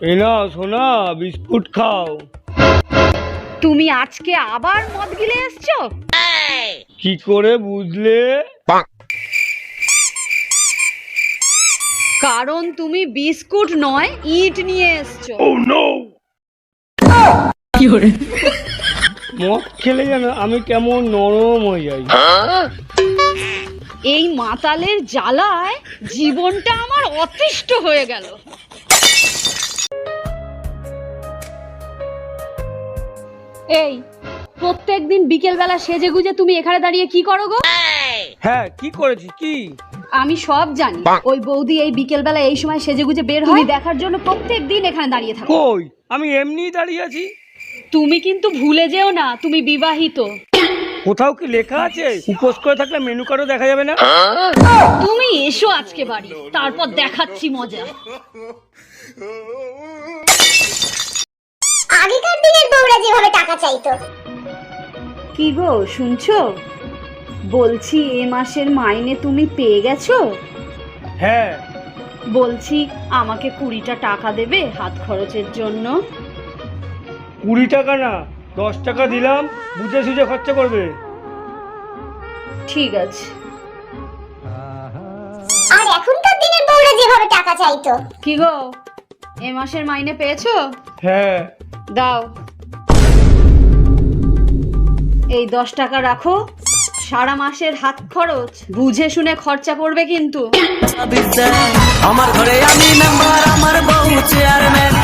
এ নাও সোনা, বিস্কুট খাও। তুমি আজকে আবার মদ গিলে এসছো? কি করে বুঝলে? কারণ তুমি বিস্কুট নয় ইট নিয়ে এসছো। মদ খেলে যেন আমি কেমন নরম হয়ে যাই। এই মাতালের জ্বালায় জীবনটা আমার অতিষ্ঠ হয়ে গেল। এই প্রত্যেকদিন বিকেল বেলা সেজে গুজে তুমি এখানে দাঁড়িয়ে কি করো গো? হ্যাঁ, কি করেছি কি? আমি সব জানি। ওই বৌদি এই বিকেল বেলা এই সময় সেজে গুজে বের হয় দেখার জন্য প্রত্যেকদিন এখানে দাঁড়িয়ে থাকো। কই, আমি এমনিই দাঁড়িয়ে আছি। তুমি কিন্তু ভুলে যেও না তুমি বিবাহিত। কোথাও কি লেখা আছে উপোস করে থাকলে মেনু কার্ডও দেখা যাবে না? তুমি এসো আজকে বাড়ি, তারপর দেখাচ্ছি মজা। আগেকার দিনের বউরা যেভাবে টাকা চাইতো। কি গো শুনছো? বলছি এ মাসের মাইনে তুমি পেয়ে গেছো? হ্যাঁ। বলছি আমাকে 20টা টাকা দেবে হাত খরচের জন্য। 20 টাকা না, 10 টাকা দিলাম, বুঝে সুঝে খরচা করবে। ঠিক আছে। আর এখনকার দিনের বউরা যেভাবে টাকা চাইতো। কি গো এ মাসের মাইনে পেয়েছো? হ্যাঁ। দাও এই 10 টাকা রাখো, সারা মাসের হাত খরচ বুঝে শুনে খরচা করবে কিন্তু। আমার ঘরে আমি মেম্বার, আমার বউ চেয়ারম্যান।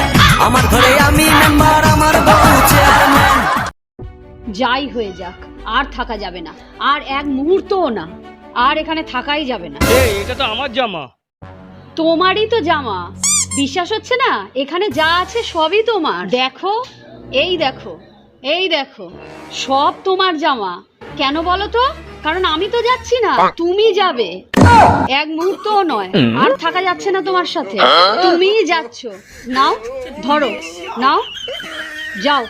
আমার ঘরে আমি মেম্বার, আমার বউ চেয়ারম্যান। যাই হয়ে যাক, আর থাকা যাবে না, আর এক মুহূর্তও না, আর এখানে থাকাই যাবে না। এই, এটা তো আমার জামা। তোমারই তো জামা, বিশ্বাস হচ্ছে না? এখানে যা আছে সবই তোমার। দেখো, এই দেখো, এই দেখো, সব তোমার জামা। কেন বলো তো? কারণ আমি তো যাচ্ছি না, তুমি যাবে। এক মুহূর্তও নয়, আর থাকা যাচ্ছে না তোমার সাথে, তুমিই যাচ্ছ। নাও ধরো, নাও যাও।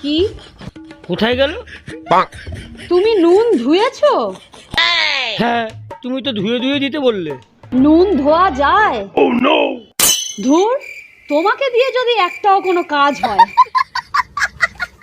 কি? কোথায় গেল? তুমি নুন ধুয়েছো? হ্যাঁ, তুমি তো ধুয়ে ধুয়ে দিতে বললে। নুন ধোয়া যায়? ধুর, তোমাকে দিয়ে যদি একটাও কোনো কাজ হয়।